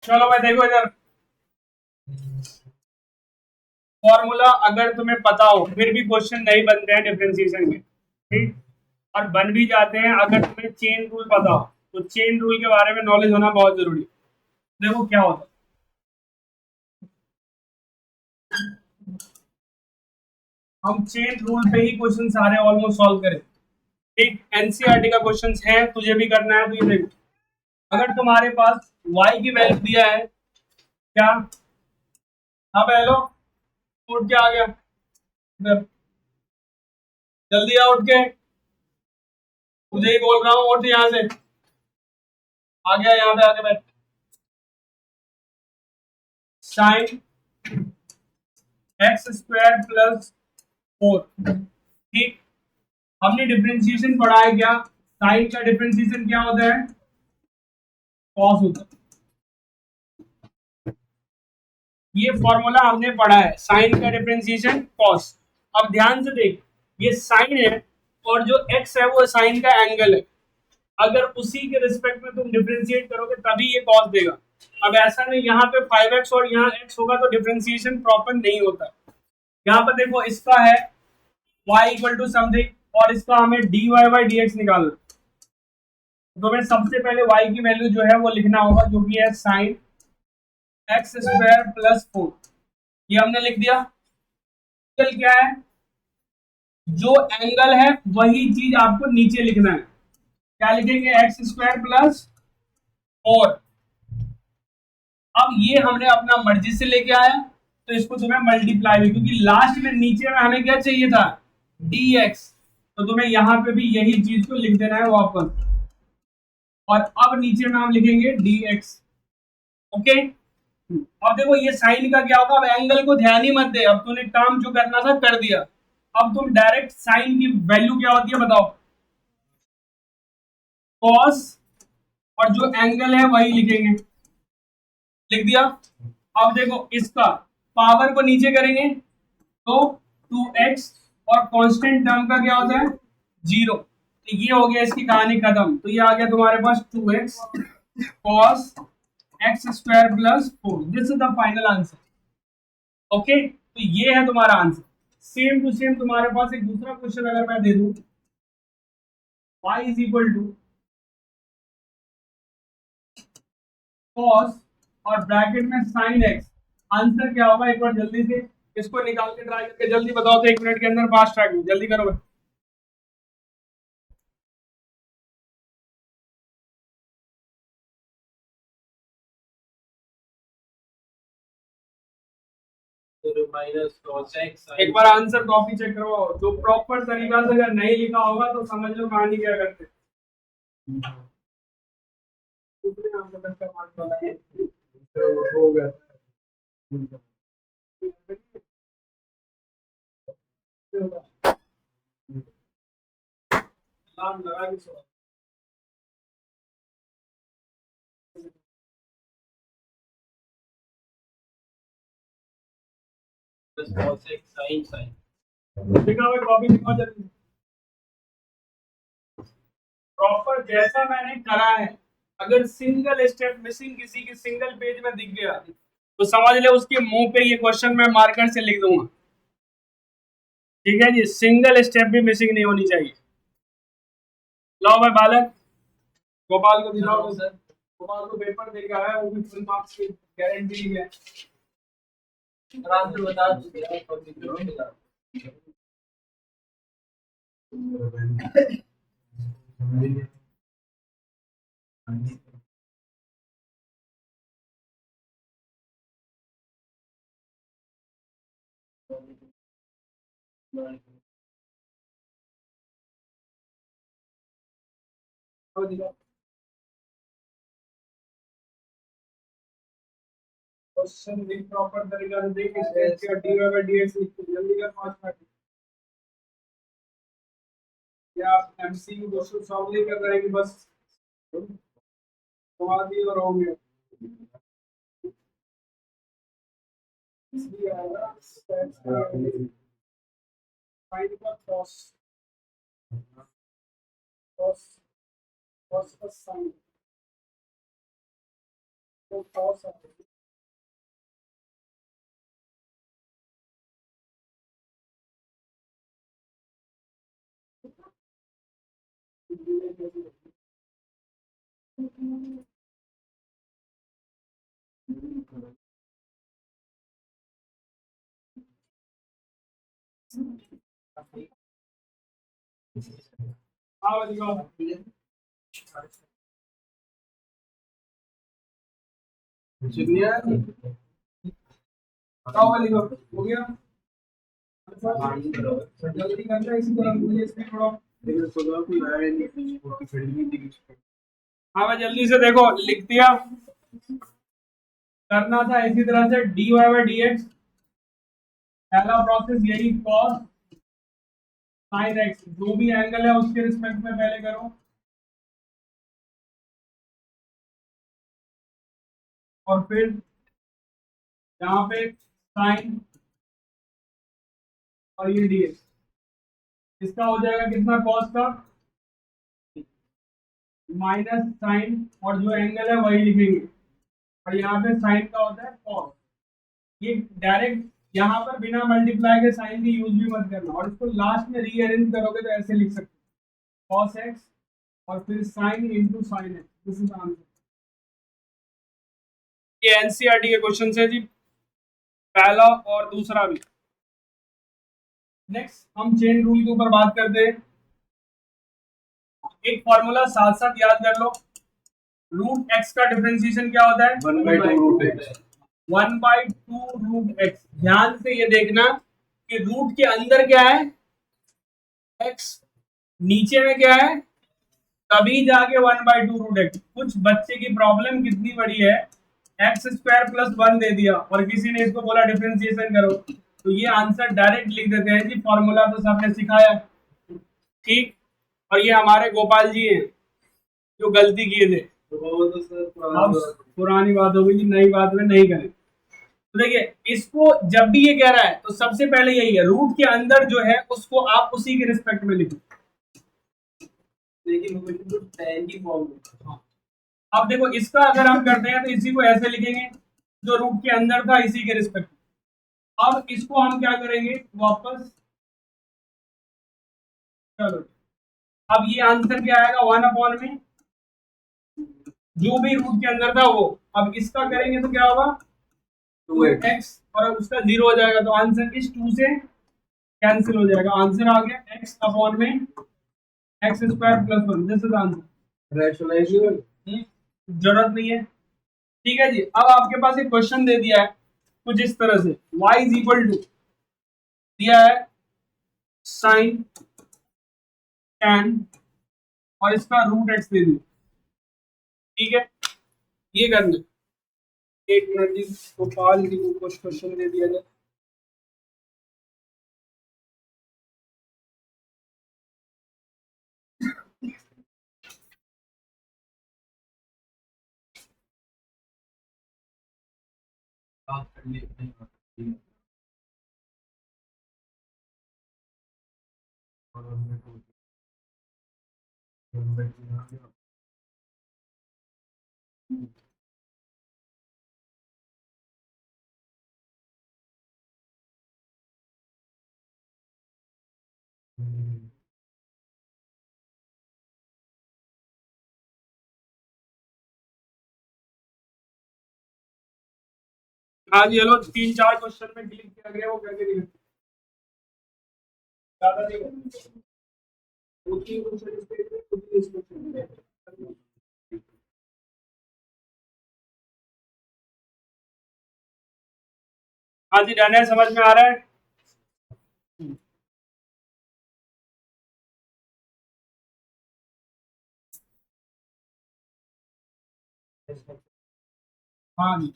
चलो भाई देखो इधर, फॉर्मूला अगर तुम्हें पता हो फिर भी क्वेश्चन नहीं बनते हैं डिफरेंशिएशन के, ठीक। और बन भी जाते हैं अगर तुम्हें चेन रूल पता हो, तो चेन रूल के बारे में नॉलेज होना बहुत जरूरी है। देखो क्या होता है, हम चेन रूल पे ही क्वेश्चन सारे ऑलमोस्ट सॉल्व करें। एक एनसीईआरटी का क्वेश्चन है, तुझे भी करना है, तो ये देखो, अगर तुम्हारे पास y की वैल्यू दिया है क्या, हाँ हेलो, उठ के आ गया इधर, जल्दी आ उठ के, तुझे ही बोल रहा हूँ, उठ यहाँ से, आ गया यहाँ पे आके बैठ। साइन एक्स स्क्वायर प्लस 4, ठीक। हमने डिफरेंशिएशन पढ़ा है क्या, साइन का डिफरेंशिएशन क्या होता है, कॉस होता है। ये फॉर्मूला हमने पढ़ा है, साइन का डिफरेंशिएशन कॉस। अब ध्यान से देख, ये साइन है और जो एक्स है वो साइन का एंगल है। अगर उसी के रिस्पेक्ट में तुम डिफरेंशिएट करोगे तभी ये कॉस देगा। अब ऐसा नहीं यहाँ पे 5x और यहाँ x होगा तो डिफरेंशिएशन प्रॉपर नहीं होता। यहाँ पर देखो इसका है y इक्वल टू समथिंग और इसका हमें dy बाई dx निकालना, तो हमें सबसे पहले y की वैल्यू जो है वो लिखना होगा, जो कि है साइन एक्स स्क्वायर प्लस 4, ये हमने लिख दिया। एंगल क्या है, जो एंगल है वही चीज आपको नीचे लिखना है, क्या लिखेंगे, एक्स स्क्वायर प्लस 4। अब ये हमने अपना मर्जी से लेके आया, तो इसको तुम्हें मल्टीप्लाई भी, क्योंकि लास्ट में नीचे में हमें क्या चाहिए था, dx, तो तुम्हें यहाँ पे भी यही चीज को लिख देना है वापस, और अब नीचे में हम लिखेंगे dx। ओके, अब देखो ये साइन का क्या होगा, अब एंगल को ध्यान ही मत दे, अब तूने काम जो करना था कर दिया। अब तुम डायरेक्ट साइन की वैल्यू क्या होती है बताओ, कॉस, और जो एंगल है वही लिखेंगे, लिख दिया। अब देखो इसका पावर को नीचे करेंगे तो 2x, और कांस्टेंट टर्म का क्या होता है, 0, तो ये हो गया इसकी कहानी खत्म। तो ये आ गया तुम्हारे पास 2x cos x square plus 4, this is the final answer. Okay, तो ये है तुम्हारा आंसर। सेम टू सेम तुम्हारे पास एक दूसरा क्वेश्चन अगर मैं दे दूं, y is equal to cos और ब्रैकेट में sin x, आंसर क्या होगा एक बार जल्दी से इसको निकाल के ट्राई करके जल्दी बताओ, तो 1 मिनट के अंदर फास्ट ट्रैक में जल्दी करो भाई। एक बार आंसर कॉपी चेक करो, जो प्रॉपर तरीका से अगर नहीं लिखा होगा तो समझ लो कहानी क्या करते। हो गया अलार्म लगा के सो। लिखा हुआ कॉपी लिखो जल्दी, प्रॉपर जैसा मैंने करा है। अगर सिंगल स्टेप मिसिंग किसी की सिंगल पेज में दिख गया तो समझ ले उसके मुंह पे ये क्वेश्चन मैं मार्कर से लिख दूंगा, ठीक है जी, सिंगल स्टेप भी मिसिंग नहीं होनी चाहिए। लाओ भाई बालक, गोपाल को दिलाओ सर, गोपाल को पेपर दे के आया, वो भी फुल मार्क्स की गारंटी है। आराम से बता दो। क्वेश्चन भी प्रॉपर तरीका से देख इसके dy बाय dx लिख के जल्दी कर, पांच मिनट या एमसीक्यू क्वेश्चन सॉल्व नहीं कर रहे हैं कि बस सवाल दिए और हो गया। इसलिए आएगा find the cos, cos cos का sin, हाँ बताओ। बताओ वाली हो गया। जल्दी करना इसी तरह मुझे इसमें थोड़ा। हाँ मैं जल्दी से देखो लिख दिया। करना था इसी तरह से dy बाई डी एक्स, पहला प्रोसेस यही cos sin x, जो भी एंगल है उसके रिस्पेक्ट में पहले करो, और फिर यहाँ पे sin और ये dx, इसका हो जाएगा कितना cos का माइनस साइन, और जो एंगल है वही लिखेंगे, और यहाँ पे साइन का होता है cos। ये डायरेक्ट यहाँ पर बिना मल्टीप्लाई के साइन की यूज भी मत करना, और इसको लास्ट में रीअरेंज करोगे तो ऐसे लिख सकते हो cos x और फिर sine into sine x, this is answer. ये एनसीईआरटी के क्वेश्चन है जी, पहला और दूसरा भी। नेक्स्ट हम चेन रूल के ऊपर बात करते हैं। एक फॉर्मूला साथ साथ याद कर लो, रूट एक्स का डिफरेंशिएशन क्या होता है 1/2 रूट एक्स, 1/2 रूट एक्स। ध्यान से ये देखना कि रूट के अंदर क्या है एक्स, नीचे में क्या है, तभी जाके 1/2 रूट एक्स। कुछ बच्चे की प्रॉब्लम कितनी बड़ी है, एक्स स्क्वायर प्लस 1 दे दिया और किसी ने इसको बोला डिफरेंशिएशन करो, तो ये आंसर डायरेक्ट लिख देते हैं जी, फॉर्मूला तो सबने सिखाया ठीक। और ये हमारे गोपाल जी हैं जो गलती किए थे, अब पुरानी बात हो गई जी, नई बात में नहीं करें। तो देखिए इसको जब भी ये कह रहा है तो सबसे पहले यही है, रूट के अंदर जो है उसको आप उसी के रिस्पेक्ट में लिखो। हाँ। अब देखो इसका अगर हम करते हैं तो इसी को ऐसे लिखेंगे, जो रूट के अंदर था इसी के रिस्पेक्ट। अब इसको हम क्या करेंगे वापस, चलो अब ये आंसर क्या आएगा 1 में जो भी रूट के अंदर था वो। अब इसका करेंगे तो क्या होगा 2x, और उसका 0 हो जाएगा, तो आंसर इस 2 से कैंसिल हो जाएगा, आंसर आ गया x अपॉन में x square plus 1, this is answer. Rationalisation जरूरत नहीं है, ठीक है जी। अब आपके पास एक क्वेश्चन दे दिया है कुछ इस तरह से, y इज इक्वल टू दिया है साइन tan और इसका रूट x दे दिया, ठीक है। ये करना, एक मिनट जी, गोपाल जी को कुछ क्वेश्चन दे दिया जाए। हाँ जी हेलो, 3-4 क्वेश्चन में क्लिक किया गया वो करके दिखा, ज्यादा नहीं करना। दो तीन क्वेश्चन इस पे, दो तीन इस क्वेश्चन। हाँ जी डन है, समझ में आ रहा है। हाँ जी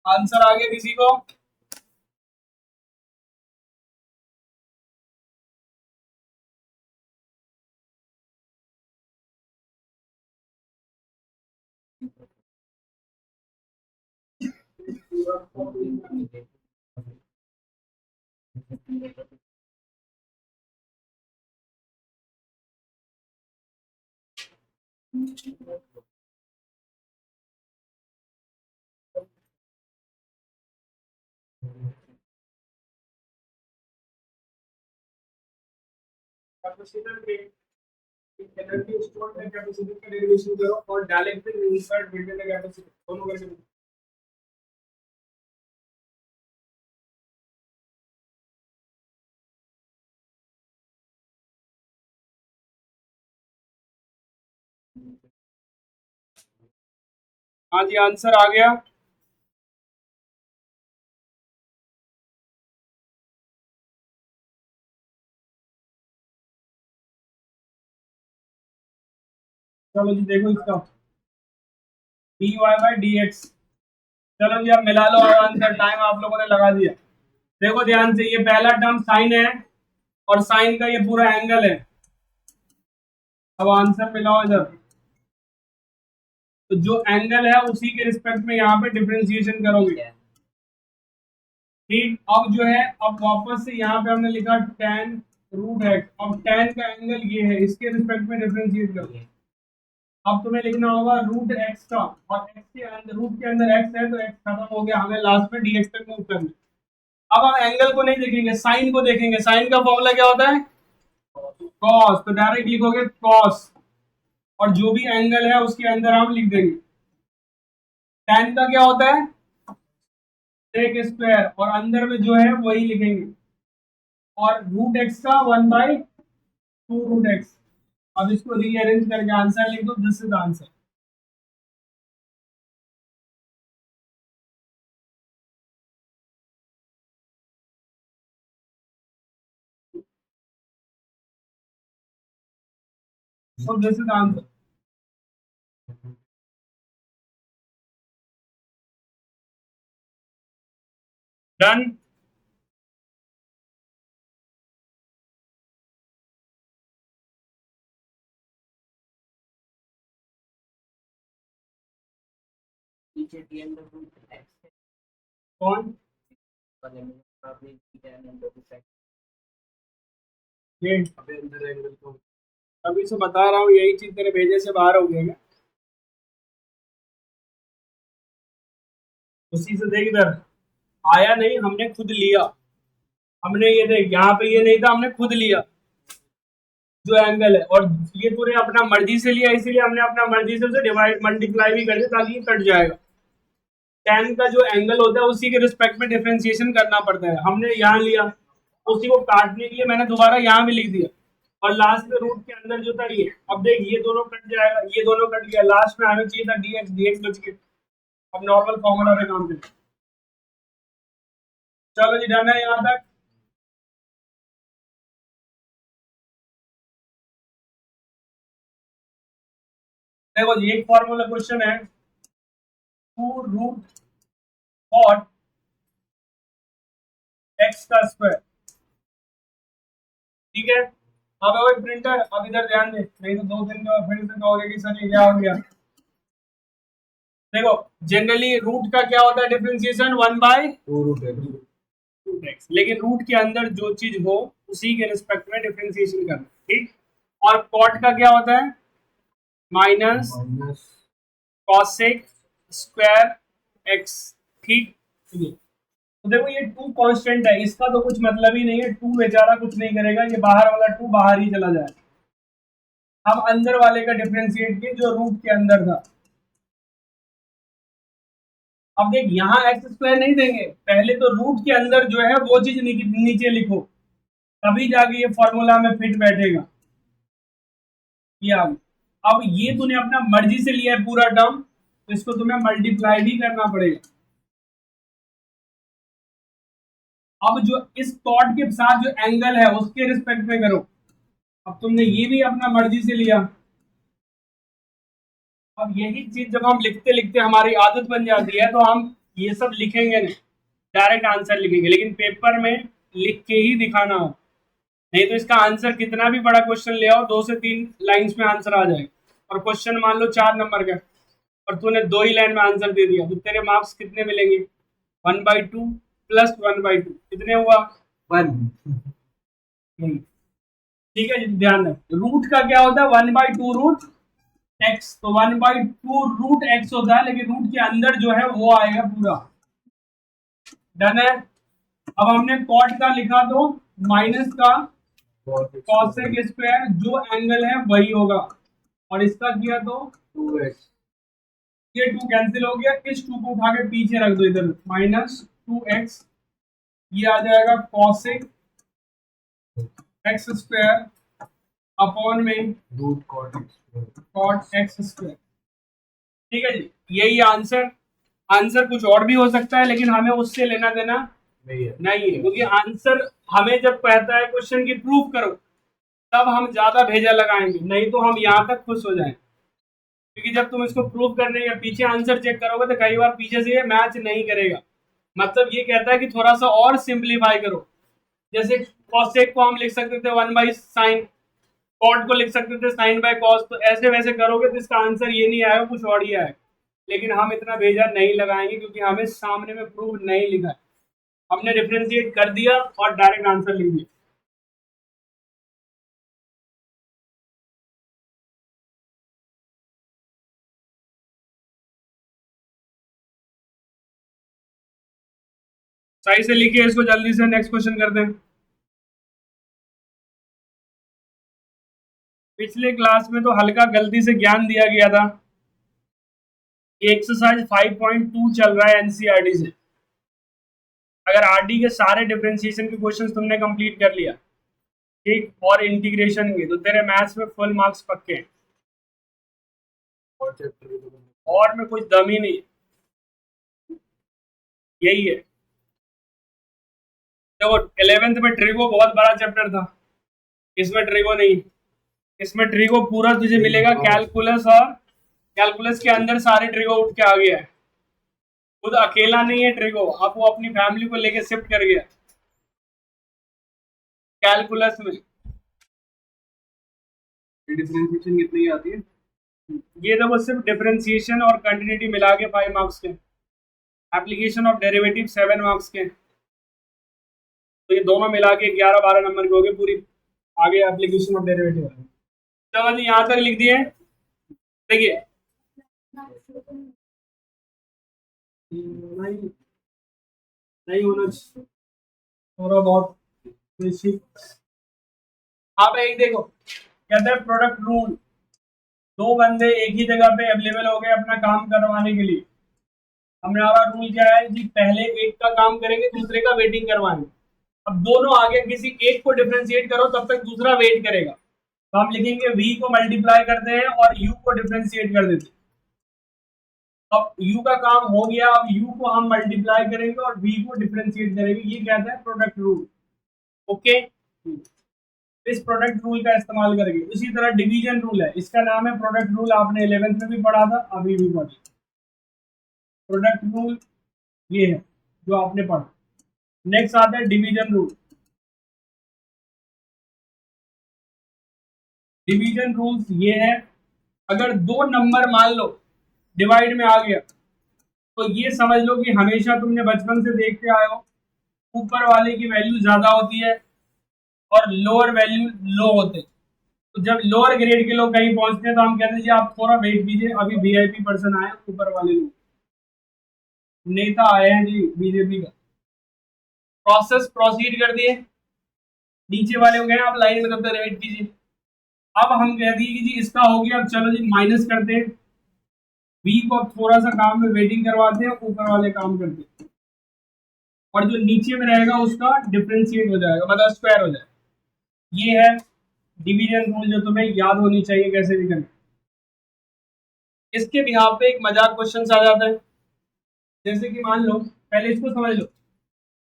आंसर आ गया किसी को, कैपेसिटर के एनर्जी स्टोर में कैपेसिटी का डेरिवेशन करो और direct insert built in the capacity दोनों करके। हाँ जी, आंसर आ गया। चलो जी देखो इसका dy बाई डी एक्स। चलो जी अब मिला लो और आंसर, टाइम आप लोगों ने लगा दिया। देखो ध्यान से, ये पहला टर्म साइन है और साइन का ये पूरा एंगल है। अब आंसर मिलाओ इधर, तो जो एंगल है उसी के रिस्पेक्ट में यहाँ पे डिफरेंशिएशन करोगे। ठीक, अब जो है, अब वापस से यहाँ पे हमने लिखा tan रूट एक्स। अब tan का एंगल ये है, इसके रिस्पेक्ट में डिफरेंशिएट करोगे। अब तुम्हें लिखना होगा रूट एक्स का, और एक्स के अंदर, रूट के अंदर एक्स है तो एक्स खत्म हो गया, हमें लास्ट में dx तक मूव करना। अब हम एंगल को नहीं देखेंगे, साइन को देखेंगे। साइन का फॉर्मूला क्या होता है? कॉस। तो डायरेक्ट लिखोगे कॉस, और जो भी एंगल है उसके अंदर हम लिख देंगे। tan का क्या होता है? सेक स्क्वायर, और अंदर में जो है वही लिखेंगे। और रूट एक्स का 1/2 रूट एक्स। अब इसको रीअरेंज करके आंसर लिख दो, this is answer. So this is the answer. Done. कौन? ये अभी से बता रहा हूँ, यही चीज तेरे भेजे से बाहर हो गया क्या? उसी से देख इधर, आया नहीं, हमने खुद लिया। हमने ये देख, यहाँ पे ये नहीं था, हमने खुद लिया जो एंगल है, और ये तूने अपना मर्जी से लिया, इसीलिए हमने अपना मर्जी से उसे डिवाइड मल्टीप्लाई भी कर दिया ताकि ये कट जाएगा। tan का जो एंगल होता है उसी के रिस्पेक्ट में डिफरेंशिएशन करना पड़ता है। हमने यहाँ लिया, उसी को काटने के लिए मैंने दोबारा यहाँ भी लिख दिया, और लास्ट में रूट के अंदर जो था ये। अब देख, ये दोनों कट जाएगा, ये दोनों कट गया, लास्ट में हमें चाहिए था dx, dx बच गया। अब नॉर्मल फॉर्मूला पे काम करें। चलो जी, डन है यहाँ तक। देखो जी, एक फॉर्मूला क्वेश्चन है, 2 रूट कॉट एक्स का स्क्वायर। ठीक है, अब वो प्रिंटर, अब इधर ध्यान दे, नहीं तो 2 दिन में फिर से कहोगे कि सर ये क्या हो गया। देखो, जनरली रूट का क्या होता है डिफरेंशिएशन? 1/2 root x. लेकिन रूट के अंदर जो चीज हो उसी के रिस्पेक्ट में डिफरेंशिएशन करना। ठीक, और कॉट का क्या होता है? Minus cosec square x. ठीक, तो देखो ये 2 कांस्टेंट है, इसका तो कुछ मतलब ही नहीं है। 2 बेचारा कुछ नहीं करेगा, ये बाहर वाला 2 बाहर ही चला जाएगा। अब अंदर वाले का डिफरेंशिएट किए जो रूट के अंदर था। अब देख, यहाँ एक्स स्क्वायर नहीं देंगे, पहले तो रूट के अंदर जो है वो चीज नीचे लिखो, तभी जाके ये फॉर्मूला में फिट बैठेगा। ये अब ये तूने अपना मर्जी से लिया है पूरा टर्म, तो इसको तुम्हें मल्टीप्लाई भी करना पड़ेगा। अब जो इस कॉर्ड के साथ जो एंगल है उसके रिस्पेक्ट में करो। अब तुमने ये भी अपना मर्जी से लिया। अब यही चीज जब हम लिखते लिखते हमारी आदत बन जाती है, तो हम ये सब लिखेंगे नहीं, डायरेक्ट आंसर लिखेंगे। लेकिन पेपर में लिख के ही दिखाना हो, नहीं तो इसका आंसर कितना भी बड़ा क्वेश्चन ले आओ, 2 से 3 लाइंस में आंसर आ जाएगा। और क्वेश्चन मान लो 4 नंबर का, और तूने 2 ही लाइन में आंसर दे दिया, तो तेरे मार्क्स कितने मिलेंगे? 1/2 प्लस 1/2 कितने हुआ? 1। ठीक है जी, ध्यान रख, रूट का क्या होता है? 1/2 रूट एक्स, तो 1/2 रूट एक्स होता है, लेकिन रूट के अंदर जो है वो आएगा पूरा। डन है। अब हमने कॉट का लिखा तो माइनस का कॉसेक स्क्वायर, जो एंगल है वही होगा, और इसका किया तो 2x। ये 2 कैंसिल हो गया, इस 2 को उठा के पीछे रख दो इधर, -2x, ये आ जाएगा कॉसेक एक्स स्क्वायर अपॉन में root cot cot x square. ठीक है जी, यही आंसर। आंसर कुछ और भी हो सकता है, लेकिन हमें उससे लेना देना नहीं है, क्योंकि आंसर हमें जब कहता है क्वेश्चन की प्रूफ करो, तब हम ज्यादा भेजा लगाएंगे, नहीं तो हम यहाँ तक खुश हो जाएं। क्योंकि जब तुम इसको प्रूव करने या पीछे आंसर चेक करोगे तो कई बार पीछे से ये मैच नहीं करेगा। मतलब ये कहता है कि थोड़ा सा और सिंप्लीफाई करो। जैसे कॉसेक को हम लिख सकते थे 1/sin, कॉट को लिख सकते थे sin बाय कॉस, तो ऐसे वैसे करोगे तो इसका आंसर ये नहीं आएगा, कुछ और ही आएगा। लेकिन हम इतना भेजा नहीं लगाएंगे, क्योंकि हमें सामने में प्रूव नहीं लिखा है, हमने डिफरेंशिएट कर दिया और डायरेक्ट आंसर लिख दिया। सही से लिखिए इसको, जल्दी से नेक्स्ट क्वेश्चन करते हैं। पिछले क्लास में तो हल्का गलती से ज्ञान दिया गया था। एक्सरसाइज 5.2 चल रहा है एनसीईआरटी से। अगर आरडी के सारे डिफरेंशिएशन के क्वेश्चंस तुमने कंप्लीट कर लिया, ठीक, और इंटीग्रेशन के, तो तेरे मैथ्स में फुल मार्क्स पक्के हैं। और चैप्टर और में कुछ दम ही नहीं, यही है। देखो 11th में ट्रिगो बहुत बड़ा चैप्टर था, इसमें ट्रिगो नहीं। इसमें ट्रिगो पूरा तुझे मिलेगा कैलकुलस, और कैलकुलस के अंदर सारे ट्रिगो उठ के आ गया है। खुद अकेला नहीं है ट्रिगो, अब वो अपनी फैमिली को लेके शिफ्ट कर गया कैलकुलस में। डिफरेंशिएशन कितनी आती है? ये देखो सिर्फ डिफरेंशिएशन और कंटिन्यूटी मिला के 5 मार्क्स के, एप्लीकेशन ऑफ डेरिवेटिव 7 मार्क्स के, तो ये दोनों मिला के 11-12 नंबर के हो गए पूरी। आगे एप्लीकेशन ऑफ डेरिवेटिव। चलो जी, यहाँ तक लिख दिए। देखिए नहीं, नहीं होना चाहिए, थोड़ा बहुत बेसिक। आप एक देखो, कहते हैं प्रोडक्ट रूल, दो बंदे एक ही जगह पे अवेलेबल हो गए अपना काम करवाने के लिए। हमारा रूल क्या है जी, पहले एक का काम करेंगे, दूसरे का वेटिंग करवाएंगे। अब दोनों आगे किसी एक को डिफरेंशिएट करो, तब तक दूसरा वेट करेगा, तो हम लिखेंगे v को मल्टीप्लाई करते हैं और u को डिफरेंशिएट कर देते हैं। अब u का काम हो गया, अब u को हम मल्टीप्लाई करेंगे और v को डिफरेंशिएट करेंगे, ये कहता है प्रोडक्ट रूल। ओके, इस प्रोडक्ट रूल का इस्तेमाल करेंगे। उसी तरह डिवीजन रूल है, इसका नाम है प्रोडक्ट रूल, आपने 11th में भी पढ़ा था, अभी भी पढ़ा। प्रोडक्ट रूल ये है जो आपने पढ़ा। नेक्स्ट आता है डिवीजन रूल। डिवीजन रूल्स ये है, अगर दो नंबर मान लो डिवाइड में आ गया, तो ये समझ लो कि हमेशा तुमने बचपन से देखते आए हो, ऊपर वाले की वैल्यू ज्यादा होती है और लोअर वैल्यू लो होते हैं। तो जब लोअर ग्रेड के लोग कहीं पहुंचते हैं, तो हम कहते हैं जी आप थोड़ा वेट कीजिए, अभी वीआईपी पर्सन आए, ऊपर वाले लोग, नेता आए हैं जी बीजेपी का। प्रोसेस प्रोसीड कर दिए, नीचे वाले हो गए आप लाइन में, तब तक वेट कीजिए। अब हम कह दिए कि जी इसका हो गया, अब चलो जी माइनस करते हैं, बी को अब थोड़ा सा काम में वेटिंग करवाते हैं, ऊपर वाले काम करते हैं, और जो नीचे में रहेगा उसका डिफरेंशिएट हो जाएगा, मतलब स्क्वायर हो जाएगा। ये है डिवीजन रूल, जो तुम्हें याद होनी चाहिए कैसे भी करना। इसके बिहार पे एक मजाक क्वेश्चन आ जाता है, जैसे कि मान लो, पहले इसको समझ लो,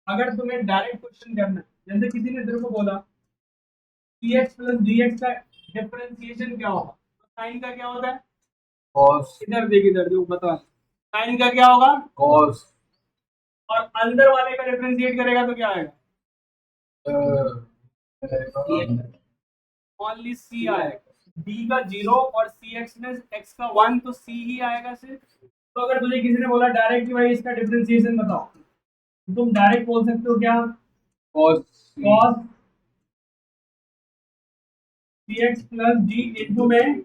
अगर तुम्हें डायरेक्ट क्वेश्चन करना है, जैसे किसी ने तेरे को बोला px प्लस dx का डिफरेंशिएशन क्या होगा, तो साइन का क्या होता है, cos, इधर देख, इधर देखो बता, साइन का क्या होगा cos, और अंदर वाले का डिफरेंशिएट करेगा तो क्या आएगा, ओनली सी आएगा। d का 0 और सी एक्स में x का 1, तो c ही आएगा सिर्फ। तो अगर तुझे किसी ने बोला डायरेक्ट कि भाई इसका डिफरेंशिएशन बताओ, तो तुम डायरेक्ट बोल सकते हो क्या, cos, cos सी एक्स प्लस डी इंटू में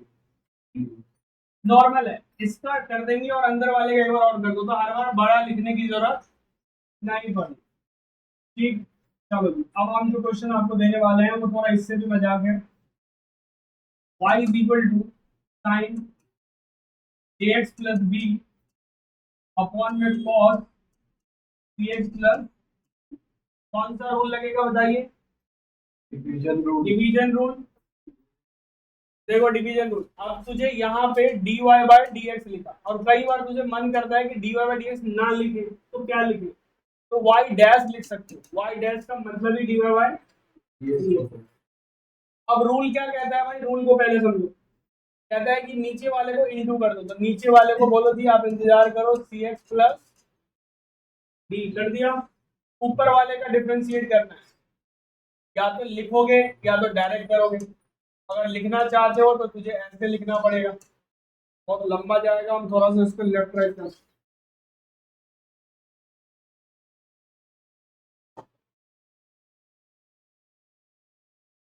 नॉर्मल है, इसका कर देंगे और अंदर वाले का एक बार और कर दो, तो हर बार बड़ा लिखने की जरूरत नहीं पड़ी। ठीक, चलो जी, अब हम जो क्वेश्चन आपको देने वाले हैं वो थोड़ा इससे भी मजाक है। y is equal to sine ax plus b upon में cos cx प्लस, कौन सा रूल लगेगा बताइए? Division rule. Division rule. देखो डिवीजन रूल, अब तुझे यहाँ पे dy बाय dx लिखा, और कई बार तुझे मन करता है कि dy बाय dx ना लिखे तो क्या लिखे, तो y डैश लिख सकते हो, y डैश का मतलब ही dy बाय। अब रूल क्या कहता है भाई, रूल को पहले समझो। कहता है कि नीचे वाले को इनटू कर दो, तो नीचे वाले को बोलो जी आप इंतजार करो cx प्लस d कर दिया, ऊपर वाले का डिफरेंशिएट करना है, या तो लिखोगे या तो डायरेक्ट करोगे। अगर लिखना चाहते हो तो तुझे ऐसे लिखना पड़ेगा, बहुत लंबा जाएगा, हम थोड़ा सा इसको लेफ्ट राइट कर।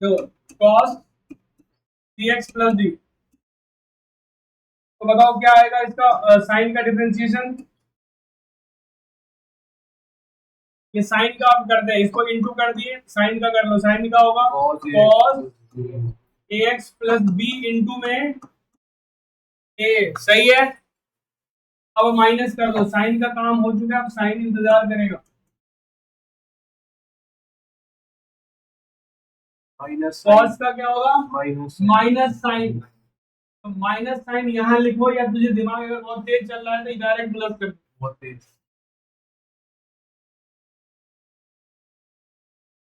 देखो cos cx प्लस डी, तो बताओ क्या आएगा इसका साइन का डिफरेंशिएशन। ये साइन का आप करते हैं, इसको इनटू कर दिए, साइन का कर लो, साइन का होगा cos ax plus B into में a, सही है। अब माइनस कर दो, साइन का काम हो चुका है, अब साइन इंतजार करेगा। माइनस cos का क्या होगा? माइनस साइन, तो माइनस साइन यहाँ लिखो, या तुझे दिमाग अगर बहुत तेज चल रहा है तो डायरेक्ट प्लस कर दो। बहुत तेज।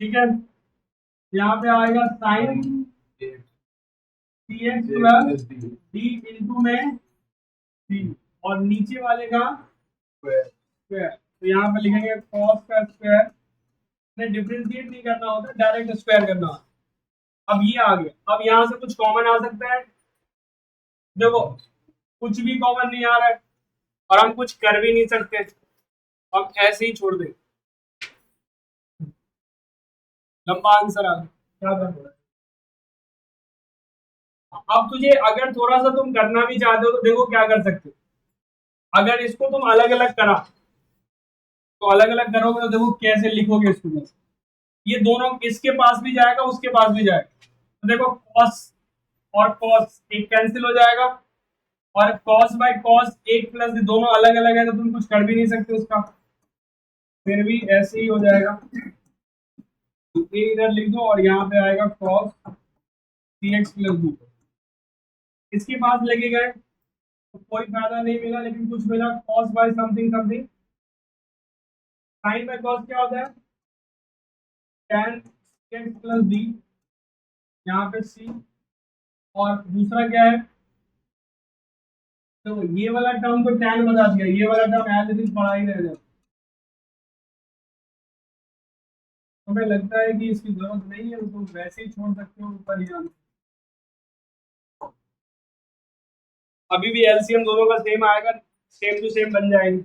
ठीक है, यहाँ पे आएगा sine cx plus D into में डी, और नीचे वाले का स्क्वायर, तो यहाँ पे लिखेंगे cos का स्क्वायर, डिफरेंशिएट नहीं करना होता, डायरेक्ट स्क्वायर करना होता। अब ये आ गया, अब यहाँ से कुछ कॉमन आ सकता है, देखो कुछ भी कॉमन नहीं आ रहा है, और हम कुछ कर भी नहीं सकते, हम ऐसे ही छोड़ दें, लंबा आंसर आ गया, क्या करना है? अब तुझे अगर थोड़ा सा तुम करना भी चाहते हो तो देखो क्या कर सकते हो, अगर इसको तुम अलग अलग करा, तो अलग अलग करोगे तो देखो कैसे लिखोगे इसको, बस ये दोनों इसके पास भी जाएगा उसके पास भी जाएगा, तो देखो cos और cos एक कैंसिल हो जाएगा, और cos बाय cos एक प्लस दोनों अलग अलग है, तो तुम कुछ कर भी नहीं सकते उसका, फिर भी ऐसे ही हो जाएगा, इधर लिख दो, और यहाँ पे आएगा cos cx प्लस b, इसके पास लेके गए तो कोई फायदा नहीं मिला, लेकिन कुछ मिला, cos by something something, sine by cos क्या होता है, tan cx प्लस b, यहाँ पे c, और दूसरा क्या है, तो ये वाला टर्म तो tan बता दिया, ये वाला टर्म एज इट इज पढ़ा ही रह जाए, हमें लगता है कि इसकी जरूरत नहीं है तो वैसे ही छोड़ सकते हो, ऊपर ही आना। अभी भी एलसीएम दोनों का सेम आएगा, सेम टू सेम बन जाएंगे,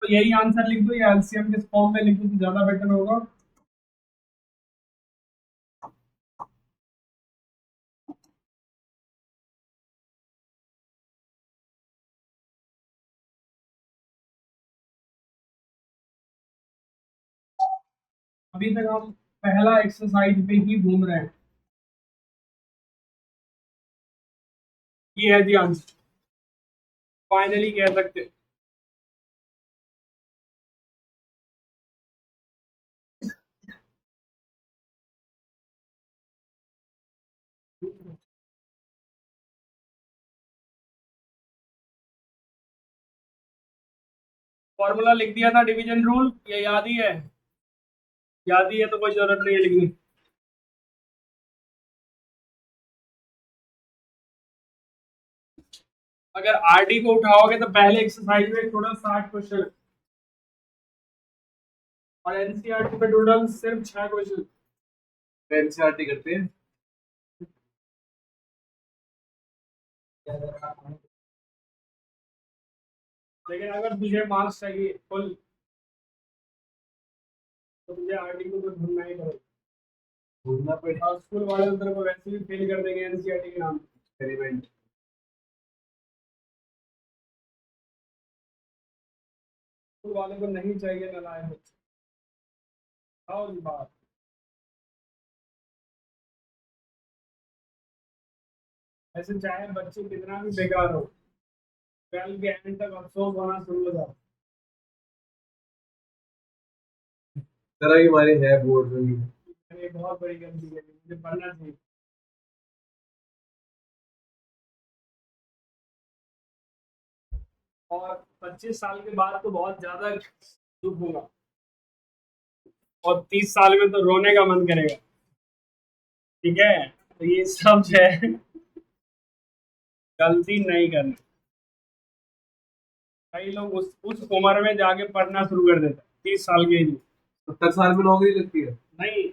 तो यही आंसर लिख दो, या एलसीएम के फॉर्म में लिख दो तो ज्यादा बेटर होगा। अभी तक हम पहला एक्सरसाइज पे ही घूम रहे हैं, ये है जी आंसर, फाइनली कह सकते हैं। फॉर्मूला लिख दिया था डिवीजन रूल, ये याद ही है, याद ही है तो कोई जरूरत नहीं है लिखने। अगर आरडी को उठाओगे तो पहले एक्सरसाइज में टोटल 60 क्वेश्चन है, और एनसीईआरटी पे टोटल सिर्फ 6 क्वेश्चन। एनसीईआरटी करते हैं। लेकिन अगर तुझे मार्क्स चाहिए फुल, तो तुझे आरडी को तो ढूंढना ही पड़ेगा, ढूंढना पड़ेगा। और स्कूल वाले तो तेरे को वैसे भी फेल कर देंगे एनसीईआरटी के नाम पे। एक्सपेरिमेंट। स्कूल वाले को नहीं चाहिए नालायक बच्चे। आओ जी बात। ऐसे चाहे बच्चे कितना भी बेकार हो, 12 के एंड तक अफसोस होना शुरू हो जाता। तरह की हमारे है बोर्ड में भी। ये बहुत बड़ी गलती है, मुझे पढ़ना चाहिए। और 25 साल के बाद तो बहुत ज्यादा दुख होगा, और 30 साल में तो रोने का मन करेगा। ठीक है, तो ये सब जो है गलती नहीं करनी। कई लोग उस उम्र में जाके पढ़ना शुरू कर देते हैं, 30 साल के एज में। 70 साल में नौकरी लगती है। नहीं,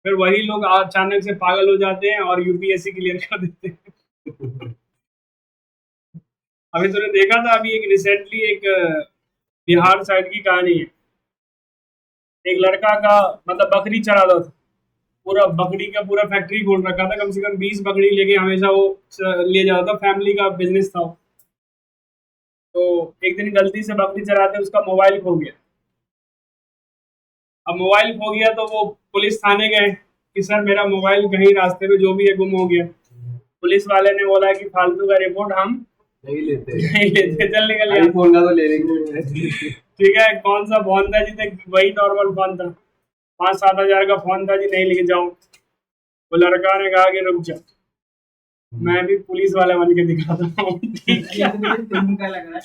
फिर वही लोग अचानक से पागल हो जाते हैं और यूपीएससी क्लियर कर देते हैं। अभी तूने देखा था, अभी एक रिसेंटली एक बिहार साइड की कहानी है। एक लड़का का मतलब बकरी चराता था, पूरा बकरी का पूरा फैक्ट्री खोल रखा था, कम से कम 20 बकरी लेके हमेशा वो ले जाता था, फैमिली का बिजनेस था। तो एक दिन गलती से बकरी चराते उसका मोबाइल खो गया। अब मोबाइल खो गया तो वो पुलिस थाने गए कि सर मेरा मोबाइल कहीं रास्ते में जो भी है गुम हो गया। पुलिस वाले ने बोला कि फालतू का रिपोर्ट हम नहीं लेते। नहीं लेते, चल निकल गया। आईफोन का तो ले लेंगे। ठीक है, कौन सा फोन था जी? वही नॉर्मल फोन था, 5-7 हजार का फोन था जी, नहीं लेके जाऊं। वो लड़का ने कहा कि रुक जा, मैं भी पुलिस वाला बन के दिखाता हूँ। ठीक है, फिल्म का लग रहा है।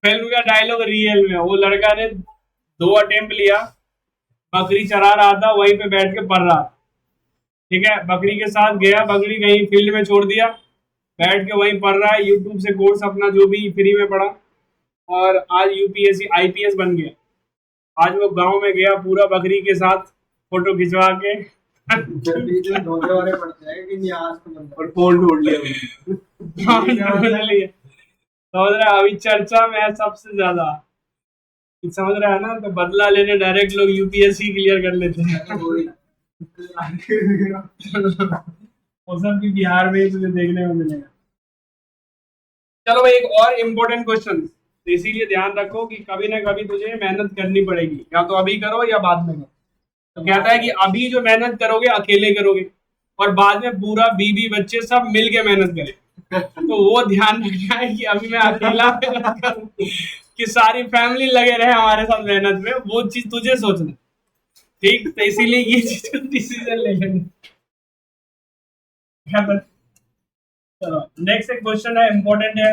फिल्म का डायलॉग रियल में। वो लड़का ने 2 अटेम्प्ट लिया, बकरी चरा रहा था, वहीं पे बैठ के पढ़ रहा। ठीक है, बकरी के साथ गया, बकरी कहीं फील्ड में छोड़ दिया, बैठ के वहीं पढ़ रहा है, यूट्यूब से कोर्स अपना जो भी फ्री में पढ़ा, और आज यूपीएससी आईपीएस बन गया। आज वो गांव में गया पूरा बकरी के साथ फोटो खिंचवा के। और फोन ढूंढ लिया। समझ रहा है, अभी चर्चा में है सबसे ज्यादा। समझ रहा है ना, तो बदला लेने डायरेक्ट लोग यूपीएससी क्लियर कर लेते हैं। वो सब भी बिहार में ही तुझे देखने को मिलेगा। चलो भाई, एक और इम्पोर्टेंट क्वेश्चन, तो इसीलिए ध्यान रखो कि कभी ना कभी तुझे मेहनत करनी पड़ेगी, या तो अभी करो या बाद में करो। तो कहता है कि अभी जो मेहनत करोगे अकेले करोगे, और बाद में पूरा बीवी बच्चे सब मिल के मेहनत करें। तो वो ध्यान रखना है कि अभी मैं अकेला मेहनत करूं कि सारी फैमिली लगे रहे हमारे साथ मेहनत में, वो चीज तुझे सोचना। ठीक, तो इसीलिए ये चीज को डिसीजन ले लेना। चलो नेक्स्ट एक क्वेश्चन है, इम्पोर्टेंट है।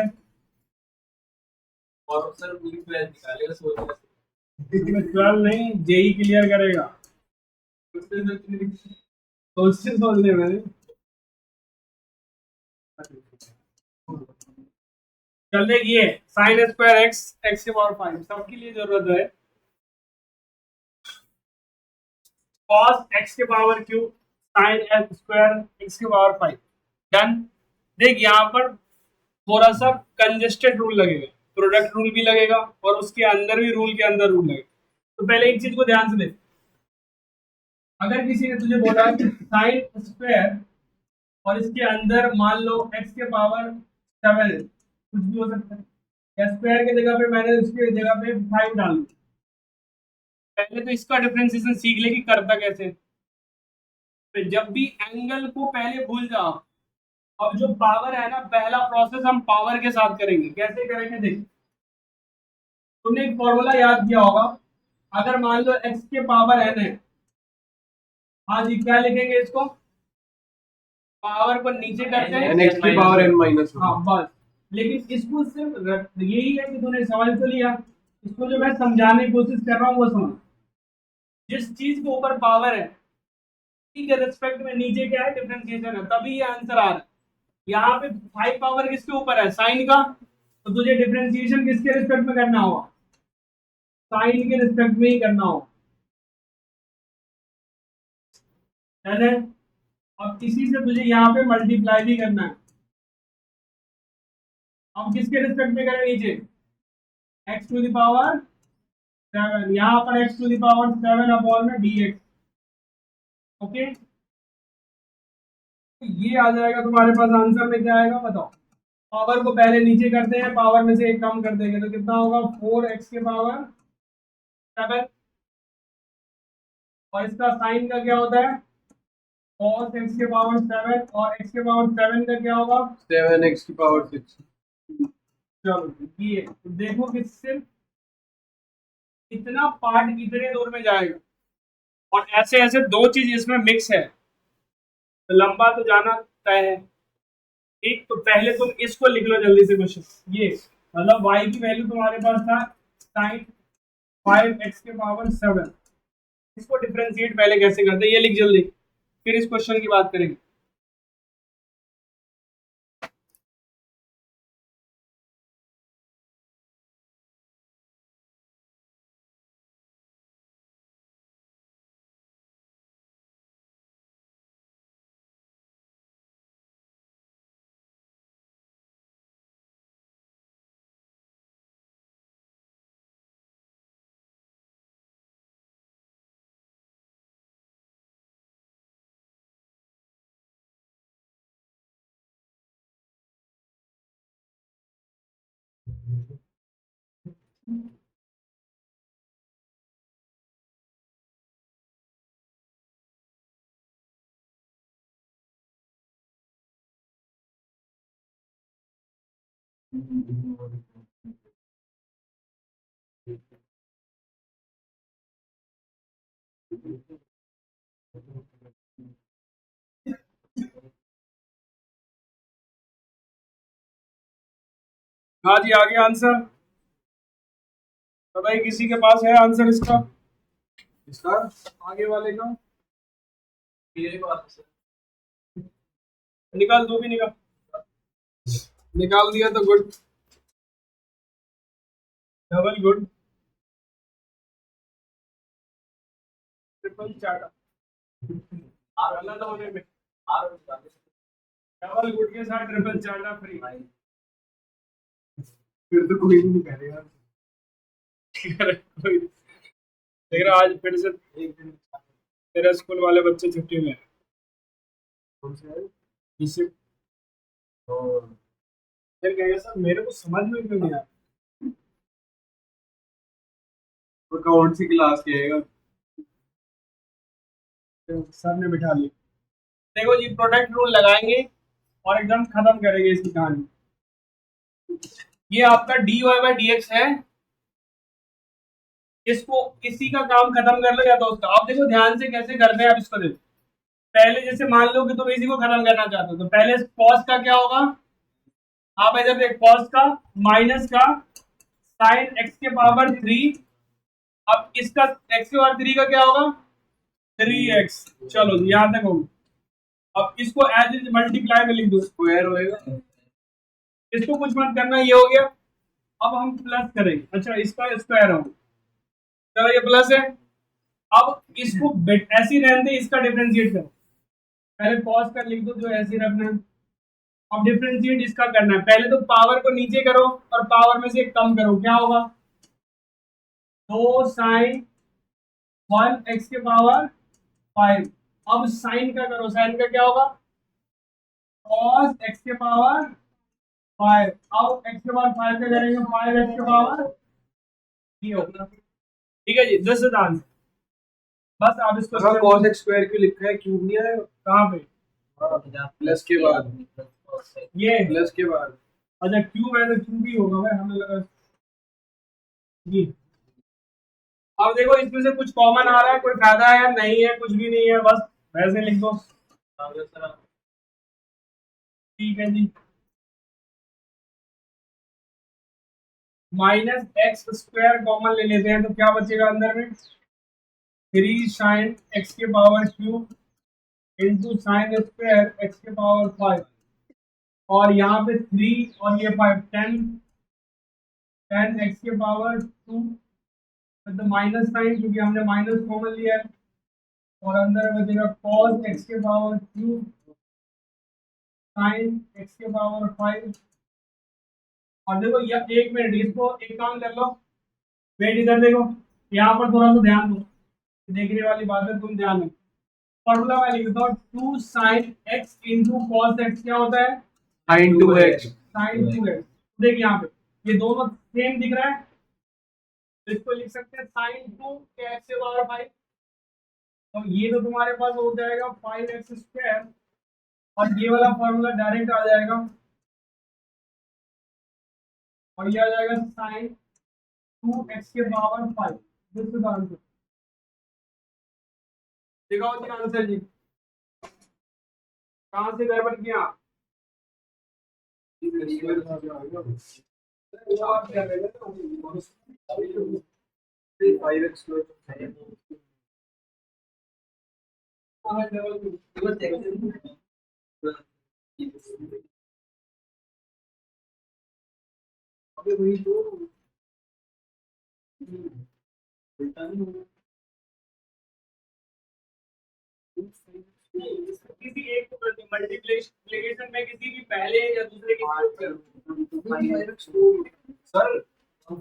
और सर पूरी प्लान निकालेगा सोच रहा 12 नहीं, जेई क्लियर करेगा। सोचते सोचने में चल देखिए, साइन स्क्वायर एक्स एक्स के पावर 5 सबके लिए जरूरत है। कॉस एक्स के power cube sine x square x के पावर 5 डन। देख यहाँ पर थोड़ा सा कंजेस्टेड रूल लगेगा, प्रोडक्ट रूल भी लगेगा, और उसके अंदर भी रूल के अंदर रूल लगेगा। तो पहले एक चीज को ध्यान से देख, अगर किसी ने तुझे बोला साइन स्क्वायर और इसके अंदर मान लो x के पावर 7 कुछ भी हो सकता है, या स्क्वायर के जगह पे मैंने इसके जगह पे 5 डाल दिया। पहले तो इसका डिफरेंशिएशन सीख ले कि करता कैसे। तो जब भी एंगल को पहले भूल जाओ, अब जो पावर है ना, पहला प्रोसेस हम पावर के साथ करेंगे। कैसे करेंगे देख, तुमने एक फॉर्मूला याद किया होगा, अगर मान लो x के पावर n है, हाँ जी, क्या लिखेंगे इसको? पावर को नीचे करते हैं n x की पावर n माइनस। हाँ बस। लेकिन इसको सिर्फ यही है कि तूने समझ तो लिया, इसको जो मैं समझाने की कोशिश कर रहा हूँ वो समझ। जिस चीज के ऊपर पावर है के रिस्पेक्ट में नीचे क्या है, डिफरेंशिएशन है, तभी ये आंसर आ रहा है। यहाँ पे 5 पावर किसके ऊपर है? साइन का। तो तुझे डिफरेंशिएशन किसके रिस्पेक्ट में करना होगा? साइन के रिस्पेक्ट में ही करना होगा, है ना? अब इसी से तुझे यहाँ पे मल्टीप्लाई भी करना है। अब किसके रिस्पेक्ट में करें? नीचे x टू द पावर 7, यहाँ पर x to the power 7 upon में dx। ओके, ये आ जाएगा तुम्हारे पास आंसर में। क्या आएगा बताओ? पावर को पहले नीचे करते हैं, पावर में से एक कम कर देंगे तो कितना होगा? 4x के पावर 7 और इसका साइन का क्या होता है cos x के पावर 7 और x के पावर 7 का क्या होगा 7x की पावर 6. चलो ये तो देखो कि सिर्फ इतना पार्ट कितने दूर में जाएगा और ऐसे ऐसे दो चीज इसमें मिक्स है तो लंबा तो जाना तय है ठीक तो पहले तुम इसको लिख लो जल्दी से क्वेश्चन ये मतलब y की वैल्यू तुम्हारे पास था sin 5x के पावर 7 इसको डिफरेंशिएट पहले कैसे करते हैं ये लिख जल्दी फिर इस क्वेश्चन की बात करेंगे हाँ जी आगे आंसर तो भाई किसी के पास है आंसर इसका इसका आगे वाले का मेरे पास निकाल दो भी निकाल दिया तो गुड डबल गुड ट्रिपल चार्टा गलत होने में डबल गुड के साथ ट्रिपल चार्टा फ्री फिर तो कोई नहीं करेगा. देख रहा आज फिर से एक दिन तेरा स्कूल वाले बच्चे छुट्टी में हैं। कौन सा है? इसे और फिर कहेगा सर मेरे को समझ में क्यों नहीं आया वो कौन सी क्लास के आएगा? तो सर ने बिठा लिया देखो जी प्रोडक्ट रूल लगाएंगे और एकदम खत्म करेंगे इसकी कहानी ये आपका dy बाई dx है इसको इसी का काम खत्म कर लो या तो उसका आप देखो ध्यान से कैसे करते हैं आप इसको देखो पहले जैसे मान लो कि तुम इसी को खत्म करना चाहते हो तो पहले cos का क्या होगा आप इधर देख cos का माइनस का sin x के पावर 3 अब इसका x के पावर 3 का क्या होगा 3x चलो जी यहाँ तक होगा अब इसको एज इज मल्टीप्लाई में लिख दो स्क्वायर होएगा. इसको कुछ मत करना ये हो गया अब हम प्लस करेंगे अच्छा इसका स्क्वायर होगा चलो ये प्लस है अब इसको ऐसे ही रहने दे इसका डिफरेंशिएट करो पहले cos का लिख दो जो ऐसे ही रखना है अब डिफरेंशिएट इसका करना है पहले तो पावर को नीचे करो और पावर में से कम करो क्या होगा 2 sin 1 x के पावर 5 अब साइन का करो साइन का क्या होगा cos x के पावर 5 अब x के पावर 5 का करेंगे 5x के पावर ये होगा ठीक है जी दिस इज आंसर बस आप इसको अगर cos x स्क्वायर क्यों लिखा है क्यूब नहीं आया कहाँ पे प्लस के बाद ये प्लस के बाद अच्छा क्यूब है तो क्यूब ही होगा भाई हमें लगा जी अब देखो इसमें से कुछ कॉमन आ रहा है कोई फायदा है नहीं है कुछ भी नहीं है बस वैसे लिख दो ठीक है जी माइनस एक्स स्क्वायर कॉमन ले लेते हैं तो क्या बचेगा अंदर में 3 साइन एक्स के power cube into sine square x के पावर 5 और यहाँ पे 3 और ये 5 10 एक्स के पावर 2 तो माइनस साइन क्योंकि हमने माइनस कॉमन लिया है और अंदर बचेगा cos x के पावर क्यूब sin x के पावर 5 और देखो ये एक मिनट इसको एक काम कर लो वेट इधर देखो यहाँ पर थोड़ा सा ध्यान दो देखने वाली बात है तुम ध्यान दो फॉर्मूला मैं लिखता हूँ 2 sin x into cos x क्या होता है sin 2x sin 2x देख यहाँ पे ये दोनों सेम दिख रहा है तो इसको लिख सकते हैं साइन 2 के एक्स के पावर 5। तो ये तो तुम्हारे पास हो जाएगा 5x², और ये वाला फॉर्मूला डायरेक्ट आ जाएगा, और ये आ जाएगा साइन 2x के पावर 5। This is answer. दिखाओ जी आंसर जी, कहाँ से गड़बड़ किया? वो आप क्या करेंगे ना, 5x² अबे वही तो उल्टा नहीं होगा। किसी एक को मल्टीप्लिकेशन में किसी भी पहले या दूसरे सर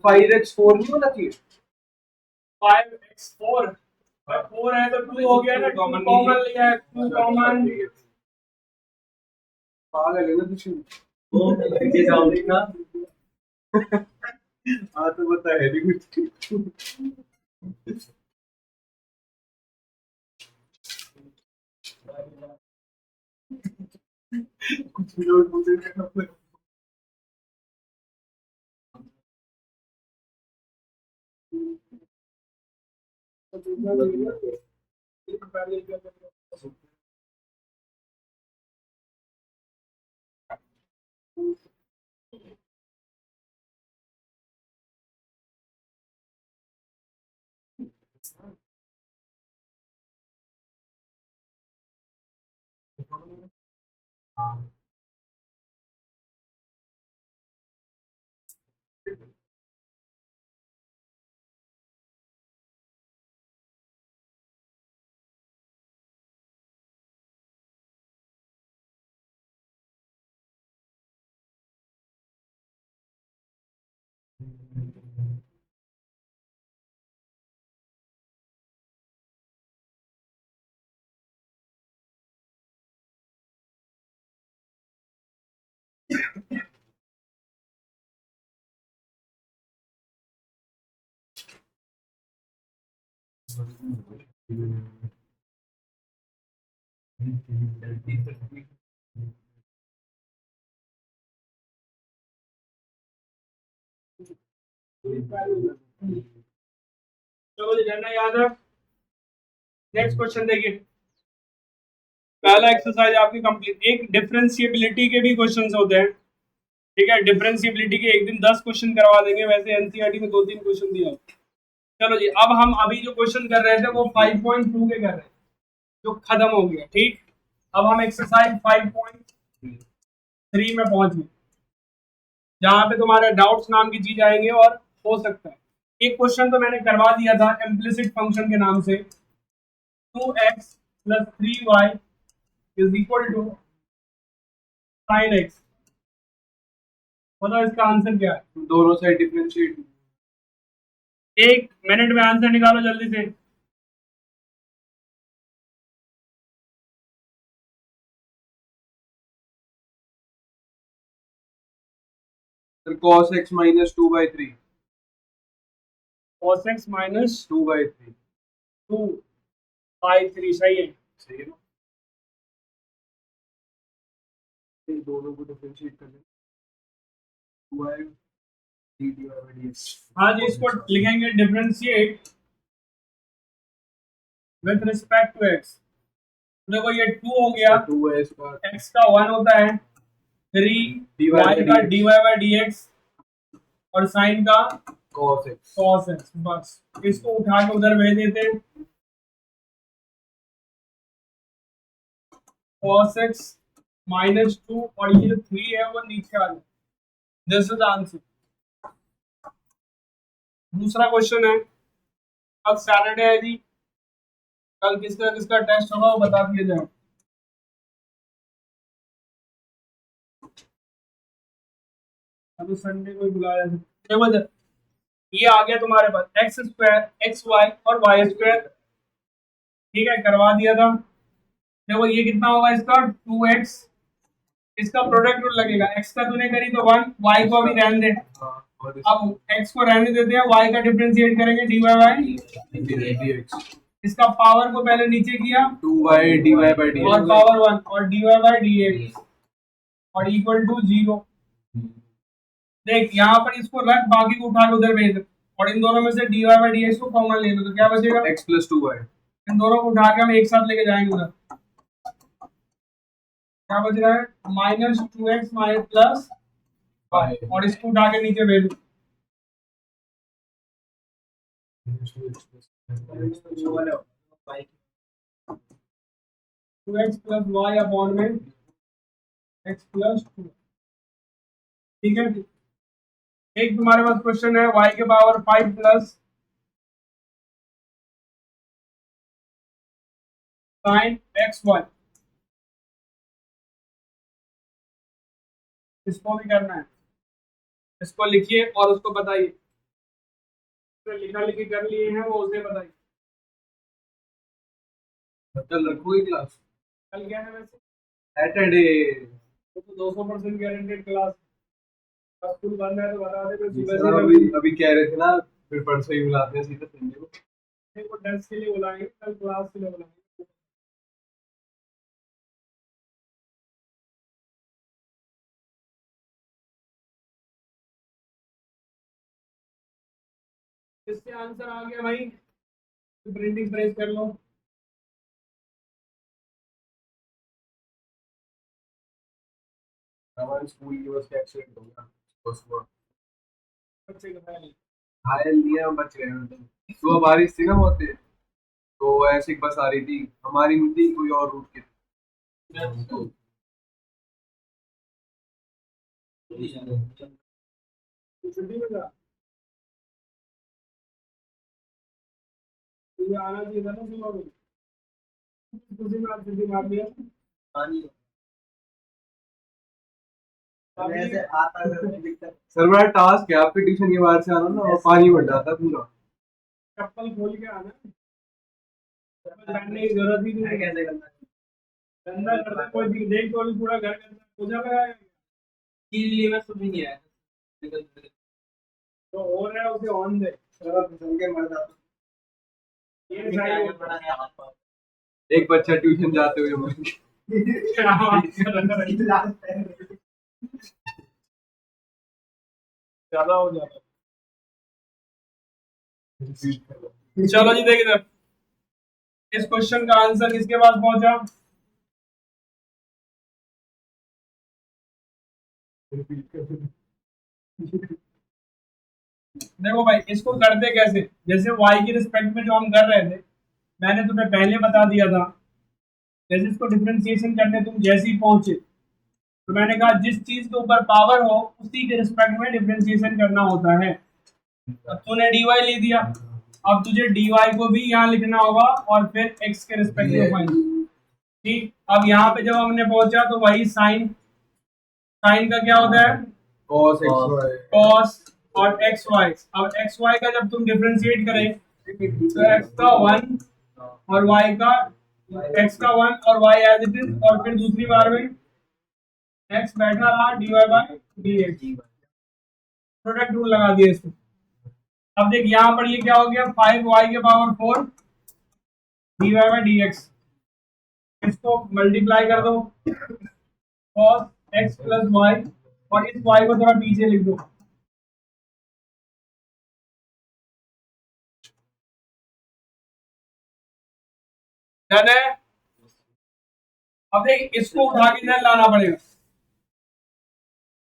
5x4 नहीं होना चाहिए? 5x4, 4 है तो 2 हो गया ना, कॉमन लिया है, 2 कॉमन। पागल है ना कुछ वो ये सामने ना हाँ तो बता है भी कुछ कुछ भी लोग मुझे चलो जी करना याद है। नेक्स्ट क्वेश्चन देखिए, पहला एक्सरसाइज आपकी कंप्लीट। एक डिफरेंशिएबिलिटी के भी क्वेश्चंस होते हैं, ठीक है। डिफरेंशिएबिलिटी के एक दिन 10 क्वेश्चन करवा देंगे, वैसे एनसीईआरटी में 2-3 क्वेश्चन दिया। चलो जी, अब हम अभी जो क्वेश्चन कर रहे थे वो 5.2 के कर रहे हैं, जो खत्म हो गया, ठीक। अब हम एक्सरसाइज 5.3 में पहुंच गए, जहां पे तुम्हारे डाउट्स नाम की चीज आएंगे, और हो सकता है एक क्वेश्चन तो मैंने करवा दिया था इम्प्लिसिट फंक्शन के नाम से, 2x + 3y = sin x। बताओ इसका आंसर क्या है? दोनों साइड डिफरेंशिएट 1 मिनट में आंसर निकालो जल्दी से। Sir cos x - 2/3 cos x - 2/3 2/3 सही है। सही है ना? इन दोनों को डिफरेंशिएट कर लें 2y d/dx। हाँ जी, इसको लिखेंगे differentiate with respect to x। देखो ये 2 हो गया, 2y का x का 1 होता है, 3 y का dy/dx, और sin का cos x। cos x। बस इसको उठा के उधर भेज देते हैं, cos x - 2, और ये जो 3 है वो नीचे आ जाए। This is answer. दूसरा क्वेश्चन है, अब सैटरडे है जी, कल किसका किसका टेस्ट होगा वो बता दिया जाए। अभी संडे को ही बुलाया जाए। देखो ये आ गया तुम्हारे पास x², xy और y², ठीक है, करवा दिया था। देखो ये कितना होगा इसका 2x, इसका प्रोडक्ट रूल लगेगा, x का तूने करी तो 1, y को भी रहने दे, अब x को रहने देते हैं, y का डिफरेंशिएट करेंगे dy बाई dx इसका पावर को पहले नीचे किया 2y dy by dx और पावर 1 और dy बाई dx और इक्वल टू 0। देख यहाँ पर इसको रख, बाकी को उठा के उधर भेज दे और इन दोनों में से dy बाई dx को कॉमन ले लो तो क्या बचेगा, x plus 2y इन दोनों को उठा के हम एक साथ लेके जाएंगे उधर। क्या बच रहा है -2x प्लस y और इसको उठा के नीचे भेज दो। 2x प्लस y अपॉन में x प्लस 2। ठीक है, एक तुम्हारे पास क्वेश्चन है y के पावर 5 प्लस sin xy, इसको भी करना है, इसको लिखिए और उसको बताइए, जो लिखा लिखी कर लिए हैं वो उसे बताइए। कल रखोगे क्लास कल क्या है वैसे, सैटरडे वो तो 200% गारंटेड क्लास, स्कूल बंद है तो बता दे, मैं सुबह सर से अभी कह रहे थे ना, फिर परसों ही बुलाते हैं सीधे संडे को। टेस्ट के लिए बुलाएंगे, कल क्लास के लिए बुलाएंगे। इससे आंसर आ गया भाई, प्रिंटिंग प्रेस कर लो। हमारे स्कूल की बस का एक्सीडेंट हो गया बस हुआ, बच्चे का फाइल घायल नहीं है, बच गए। सुबह बारिश थी ना बहुत तेज, तो ऐसे एक बस आ रही थी, हमारी नहीं थी, कोई और रूट की थी। छुट्टी में था, तुझे आना चाहिए था ना सुबह में, किसी में आप छुट्टी मार दिया। वैसे आता सर मेरा टास्क है आपके ट्यूशन के बाहर से आना ना, और पानी भर जाता है पूरा। चप्पल खोल के आना, चप्पल पहनने की जरूरत ही नहीं। कैसे करना है गंदा करता है, कोई देख तो पूरा घर गंदा पूजा लगाएगा, इसलिए मैं सुन नहीं आया तो हो रहा है उसे ऑन दे, फिसल के मर जाता ये साइड एक बच्चा ट्यूशन जाते हुए मर ज्यादा हो जाता। चलो जी देखिए इधर, इस क्वेश्चन का आंसर किसके पास पहुंचा, देखो भाई इसको करते कैसे, जैसे y की रिस्पेक्ट में जो हम कर रहे थे, मैंने तुम्हें पहले बता दिया था, जैसे इसको डिफरेंशिएशन करने तुम जैसे ही पहुंचे तो मैंने कहा जिस चीज के ऊपर पावर हो उसी के रिस्पेक्ट में डिफरेंशिएशन करना होता है। अब तूने dy ले दिया, अब तुझे dy को भी यहाँ लिखना होगा और फिर x के रिस्पेक्ट में फाइंड। ठीक, अब यहाँ पे जब हमने पहुंचा तो वही साइन, साइन का क्या होता है cos xy cos और xy। अब xy का जब तुम डिफरेंशिएट करें तो x का 1 और y का x का 1 और y एज इट इज, और फिर दूसरी बार में x बैठा रहा dy by dx, product rule लगा दिया इसको। अब देख यहाँ पर ये क्या हो गया 5y के पावर 4 dy बाय dx, इसको मल्टीप्लाई कर दो cos x प्लस y और इस y को थोड़ा पीछे लिख दो। डन है, अब देख इसको उठा के इधर लाना पड़ेगा,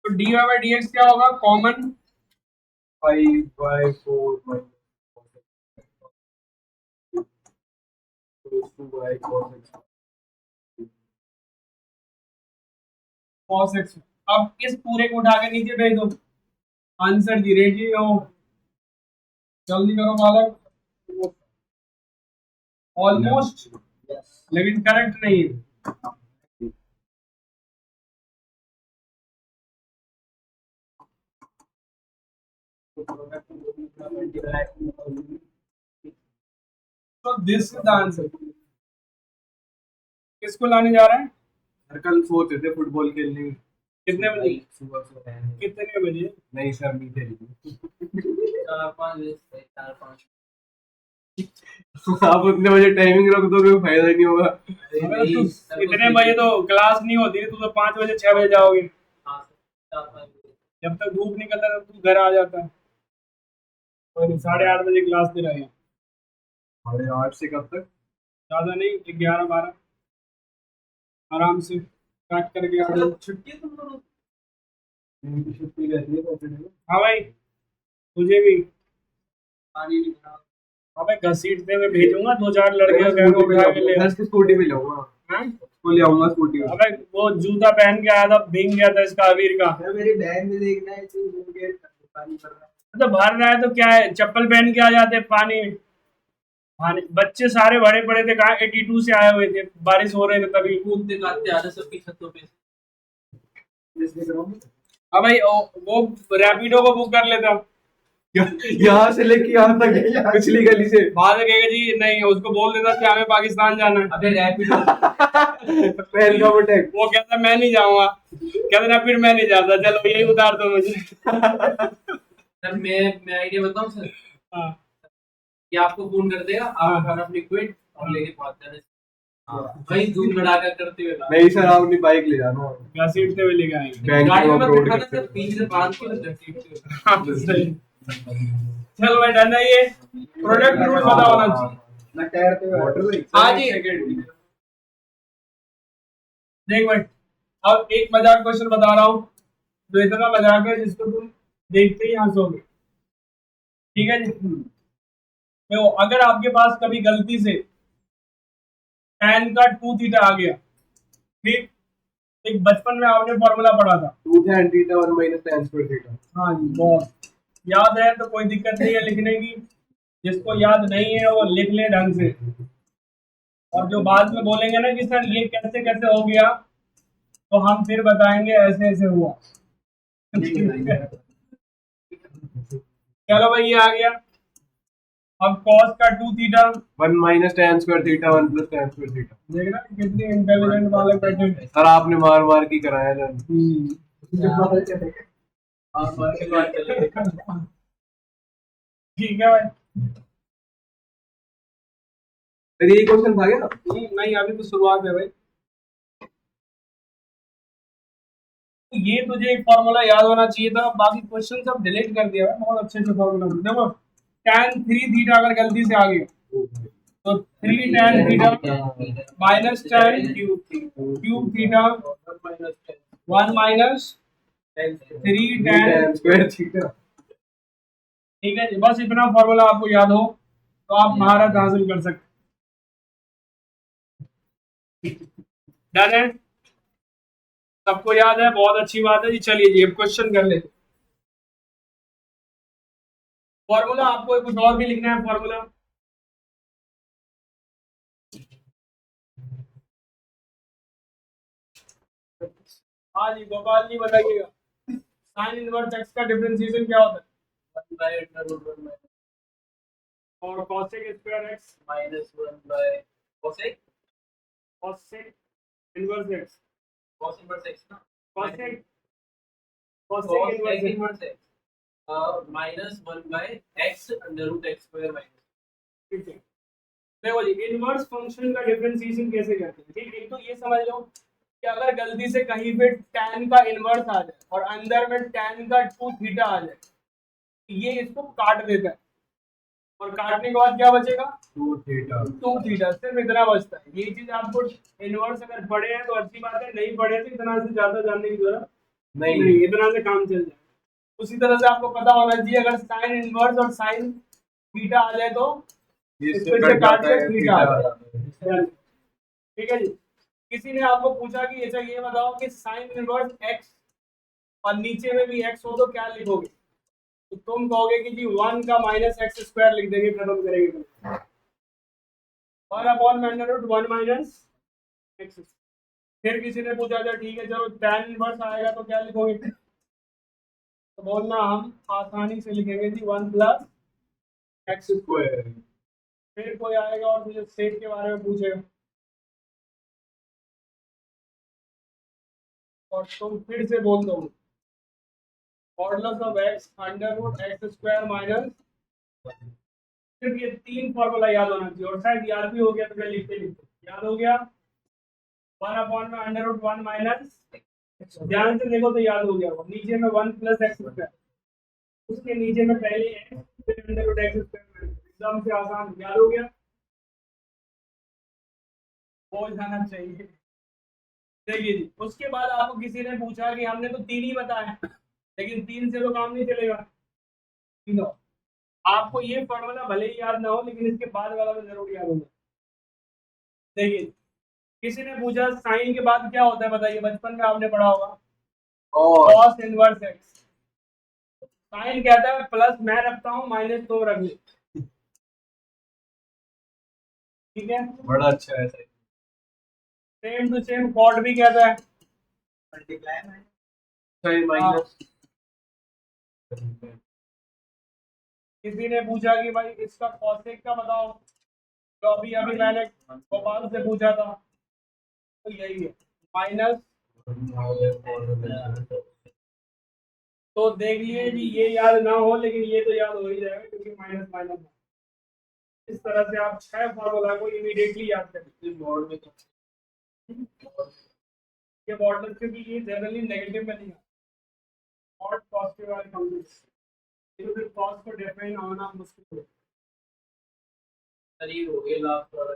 तो dy बाय dx क्या होगा कॉमन 5/4 2y cos x। अब इस पूरे को उठा के नीचे भेज दो, आंसर दी रेडी हो, जल्दी करो बालक, ऑलमोस्ट लेकिन करेक्ट नहीं है। तो दिस इज द आंसर। किसको लाने जा रहे हैं, कल सोच रहे थे फुटबॉल खेलने की, कितने बजे? सुबह सुबह है। कितने बजे? नहीं सर, मीठे नहीं। 4-5 आप उतने बजे टाइमिंग रख दोगे, फायदा नहीं होगा। अबे तू इतने बजे तो क्लास नहीं होती है, तू तो 5 बजे 6 बजे जाओगे। जब तक धूप निकलता है तब तू घर आ जाता है। कोई नहीं, 8:30 बजे क्लास पे रहेगा। 8:30 से कब तक? ज्यादा नहीं, 11-12 आराम से पैक करके आ जाओ। छुट्टी है तुम लोगों को? इनकी छुट्टी रहती है सैटरडे को। हाँ भाई, तुझे भी। पानी नहीं भरा। अबे घसीटते हुए भेजूंगा 2-4 लड़के मैं को स्कूटी पे उठा के ले। जाऊंगा, स्कूटी पे जाऊंगा। हाँ? उसको ले आऊंगा स्कूटी पे। अबे वो जूता पहन के आया था, भीग गया था इसका अबीर का। यार मेरी बैग में देखना है, इतनी दूर के पानी भर रहा है। तो भर रहा है तो क्या है, चप्पल पहन के आ जाते पानी में। बच्चे सारे बड़े पड़े थे, कहाँ 82 से आए हुए थे, बारिश हो रहे थे तभी। कूदते काटते आ रहे सबकी छतों पे। इसलिए कराऊंगा। अब भाई वो रैपिडो को बुक कर लेता। यहाँ से लेके यहाँ तक पिछली गली से। बाद में कहेगा जी नहीं, उसको बोल देता कि हमें पाकिस्तान जाना है। अबे रैपिडो पहलगाम अटैक। वो कहता मैं नहीं जाऊंगा, कहता ना फिर मैं नहीं जाता, चलो यही उतार दो मुझे। सर मैं आइडिया बताऊं सर, हाँ कि आपको फोन कर देगा, आप उठाना अपनी क्विट और लेके पहुंच जाना। वही धूम धड़ाका करते हुए नहीं सर, आप अपनी बाइक ले जाना। घसीटते हुए लेके आएंगे। बैंक गाड़ी में ऑफ मैं रोड बैठा था करते सर, पीछे से बांध के घसीटते हुए। हाँ, सही। चलो भाई डन है ये। प्रोडक्ट रूल पता होना चाहिए। मैं टायर पे वाटर हाँ जी। देख भाई, अब एक मजाक क्वेश्चन बता रहा हूँ, जो इतना मजाक है जिसको तुम देखते ही हंसोगे। ठीक है जी। देखो, अगर आपके पास कभी गलती से tan का 2 थीटा आ गया, ठीक, एक बचपन में आपने फॉर्मूला पढ़ा था। 2 tan theta 1 minus tan square theta। हाँ जी, बहुत याद है तो कोई दिक्कत नहीं है लिखने की। जिसको याद नहीं है वो लिख ले ढंग से। और जो बाद में बोलेंगे ना कि सर ये कैसे कैसे हो गया, तो हम फिर बताएंगे ऐसे ऐसे हुआ। चलो भाई, ये आ गया। अब cos का 2 theta, 1 minus tan square theta 1 plus tan square theta। देखना कितनी इंटेलिजेंट वाले बैठे हैं। सर आपने मार मार के कराया था। और बार के बाद चलेगा। ठीक है भाई। सर यही क्वेश्चन था क्या? नहीं, अभी तो शुरुआत है भाई। ये तुझे एक फॉर्मूला याद होना चाहिए था, बाकी क्वेश्चन सब डिलीट कर दिया है। बहुत अच्छे से फॉर्मूला देखो। tan 3 थीटा अगर गलती से आ गया तो 3 tan theta minus tan cube theta 1 minus 3 tan। tan square theta। ठीक है जी, बस इतना फॉर्मूला आपको याद हो तो आप महारत हासिल कर सकते। डन है, सबको याद है, बहुत अच्छी बात है जी। चलिए जी, अब क्वेश्चन कर लेते। फॉर्मूला आपको कुछ और भी लिखना है फॉर्मूला? हाँ जी, गोपाल जी बताइएगा, साइन इनवर्स एक्स का डिफरेंशिएशन क्या होता है? 1 by under root 1 minus और cosec square x minus 1 by cosec cosec inverse x cos inverse x ना cosec cos cosec x inverse inverse x minus 1 by x under root x square minus। ठीक है। देखो जी, inverse function का differentiation कैसे करते हैं। ठीक, एक तो ये समझ लो कि अगर गलती से कहीं पे tan का इनवर्स आ जाए और अंदर में tan का 2 थीटा आ जाए, ये इसको काट देता है और काटने के बाद क्या बचेगा? 2 theta। 2 थीटा, सिर्फ इतना बचता है। ये चीज आपको इनवर्स अगर पढ़े हैं तो अच्छी बात है, नहीं पढ़े तो इतना से ज्यादा जानने की जरूरत नहीं, इतना से काम चल जाए। उसी तरह से आपको पता होना चाहिए, अगर साइन इनवर्स और साइन थीटा आ जाए तो इससे कट जाता है थीटा आ theta। जाए। ठीक है जी। किसी ने आपको पूछा कि ऐसा ये बताओ कि साइन इनवर्स एक्स और नीचे में भी एक्स हो तो क्या लिखोगे, तो तुम कहोगे कि जी 1 का माइनस एक्स स्क्वायर लिख देंगे, खत्म करेंगे। और upon under root 1 minus x. फिर किसी ने पूछा था ठीक है चलो tan इनवर्स आएगा तो क्या लिखोगे, तो बोलना हम आसानी से लिखेंगे जी 1 प्लस एक्स स्क्वायर। फिर कोई आएगा और तुझे सेक के बारे में पूछेगा और तुम फिर से बोल दो modulus of x under root x square minus, सिर्फ ये तीन फॉर्मूला याद होना चाहिए, और शायद याद भी हो गया तो मैं लिखते लिखते याद हो गया। 1 में अंडर रूट 1 माइनस, ध्यान से देखो तो याद हो गया होगा, नीचे में 1 प्लस एक्स स्क्वायर, उसके नीचे में पहले एक्स फिर अंडर रूट एक्स स्क्वायर, एकदम से आसान, याद हो गया, हो जाना चाहिए। देखिए जी, उसके बाद आपको किसी ने पूछा कि हमने तो तीन ही बताया, लेकिन तीन से तो काम नहीं चलेगा, तीनों आपको ये फॉर्मूला भले ही याद ना हो लेकिन इसके बाद वाला तो जरूर याद होगा। देखिए, किसी ने पूछा साइन के बाद क्या होता है बताइए, बचपन में आपने पढ़ा होगा और cos इनवर्स एक्स। साइन कहता है प्लस मैं रखता हूँ माइनस तुम रख ले, ठीक है। बड़ा अच्छा है सही। सेम टू सेम कॉट भी कहता है सही माइनस। किसी ने पूछा कि भाई इसका कॉसेक का बताओ, तो अभी अभी मैंने गोपाल से पूछा था, तो यही है माइनस। तो देख लिए जी, ये याद ना हो लेकिन ये तो याद हो ही जाएगा क्योंकि माइनस माइनस है। इस तरह से आप 6 फॉर्मूला को इमीडिएटली याद करें। बोर्ड में ये मॉडल क्योंकि ये जनरली नेगेटिव में नहीं आता और पॉजिटिव वाले काउंट, फिर कॉस को डिफाइन होना मुश्किल है। शरीर हो गया लास्ट वाला।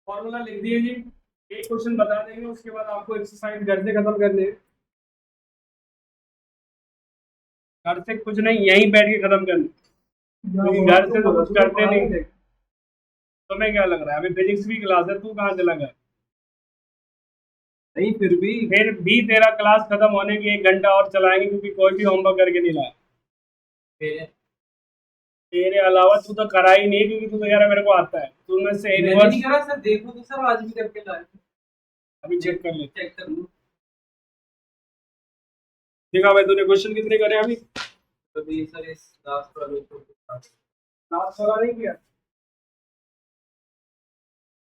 फॉर्मूला लिख दिए जी, एक क्वेश्चन बता देंगे उसके बाद आपको एक्सरसाइज घर से खत्म करने हैं, घर से कुछ नहीं यहीं बैठ के खत्म करने, क्योंकि घर से तो कुछ करते नहीं थे। तुम्हें क्या लग रहा है अभी फिजिक्स की क्लास है, तू कहाँ चला गया? नहीं फिर भी तेरा क्लास खत्म होने की 1 घंटा और चलाएंगे क्योंकि कोई भी होमवर्क करके नहीं लाया। फिर तेरे अलावा तू तो करा ही नहीं क्योंकि तू तो यार मेरे को आता है, तू में से मैंने इनवर्स नहीं करा सर, देखो तो सर आज भी करके लाए। अभी चेक कर ले, चेक कर लो। देखा भाई तूने क्वेश्चन कितने करे अभी? अभी सर इस लास्ट वाले को लास्ट वाला नहीं किया,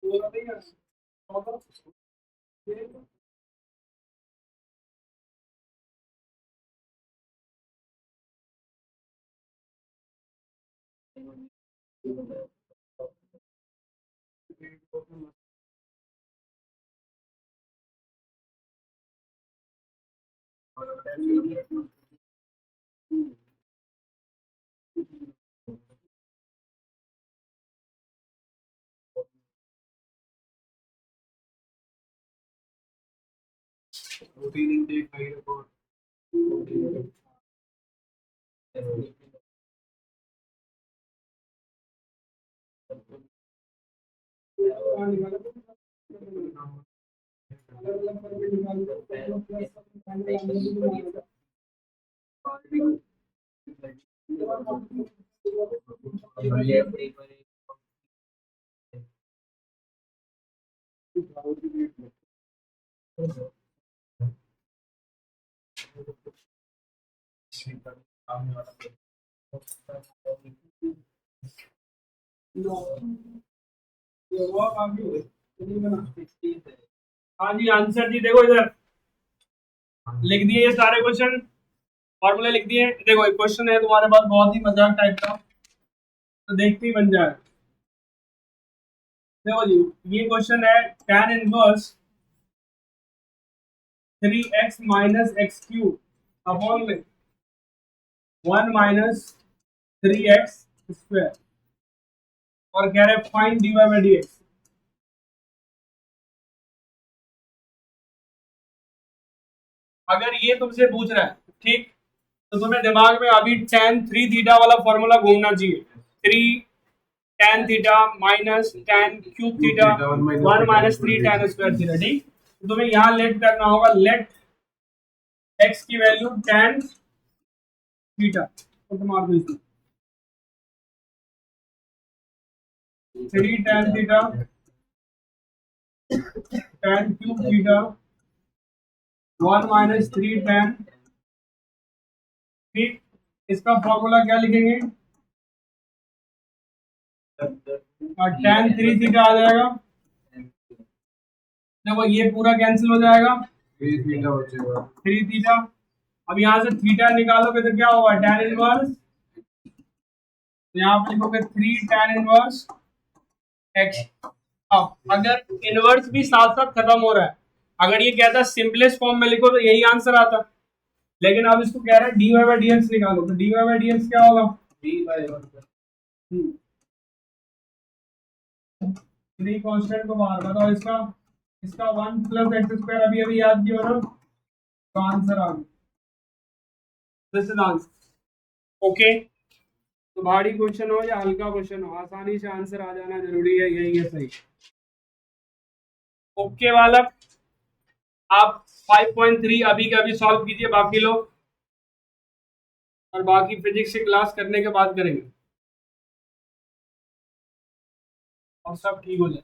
पूरा नहीं किया, चौथा? प्रोटीन इनटेक का रिपोर्ट। हाँ जी, आंसर जी देखो इधर लिख दिए ये सारे क्वेश्चन, फॉर्मूले लिख दिए। देखो एक क्वेश्चन है तुम्हारे पास बहुत ही मजाक टाइप का, तो देखते ही बन जाए। देखो जी, ये क्वेश्चन है tan inverse 3x minus x cube upon में 1 माइनस 3x स्क्वायर, और कह रहे फाइंड dy बाई dx। अगर ये तुमसे पूछ रहा है ठीक, तो तुम्हें दिमाग में अभी tan 3 थीटा वाला फॉर्मूला घूमना चाहिए, 3 tan theta minus tan cube theta 1 minus 3 tan square theta, ठीक। तो तुम्हें यहाँ लेट करना होगा, लेट x की वैल्यू tan थीटा, तो मार दो इसमें 3 tan theta tan cube theta 1 minus 3 tan, ठीक। इसका फॉर्मूला क्या लिखेंगे? tan 3 थीटा आ जाएगा देखो ये पूरा कैंसिल हो जाएगा, 3 थीटा बचेगा। 3 थीटा। अब यहाँ से थीटा निकालोगे तो क्या होगा, tan इनवर्स, तो यहाँ पे लिखोगे 3 tan इनवर्स x। अब अगर इनवर्स भी साथ साथ खत्म हो रहा है, अगर ये कहता सिंपलेस्ट फॉर्म में लिखो तो यही आंसर आता, लेकिन अब इसको कह रहा है dy बाई dx निकालो, तो dy बाई dx क्या होगा, थ्री कांस्टेंट को बाहर बताओ, इसका इसका 1 प्लस एक्स स्क्वायर अभी अभी याद किया ना, तो आंसर आ गया, दिस इज आंसर। ओके, तो भारी क्वेश्चन हो या हल्का क्वेश्चन हो, आसानी से आंसर आ जाना जरूरी है, यही है सही। ओके बालक, आप 5.3 अभी के अभी सॉल्व कीजिए, बाकी लोग, और बाकी फिजिक्स की क्लास करने के बाद करेंगे और सब ठीक हो जाए।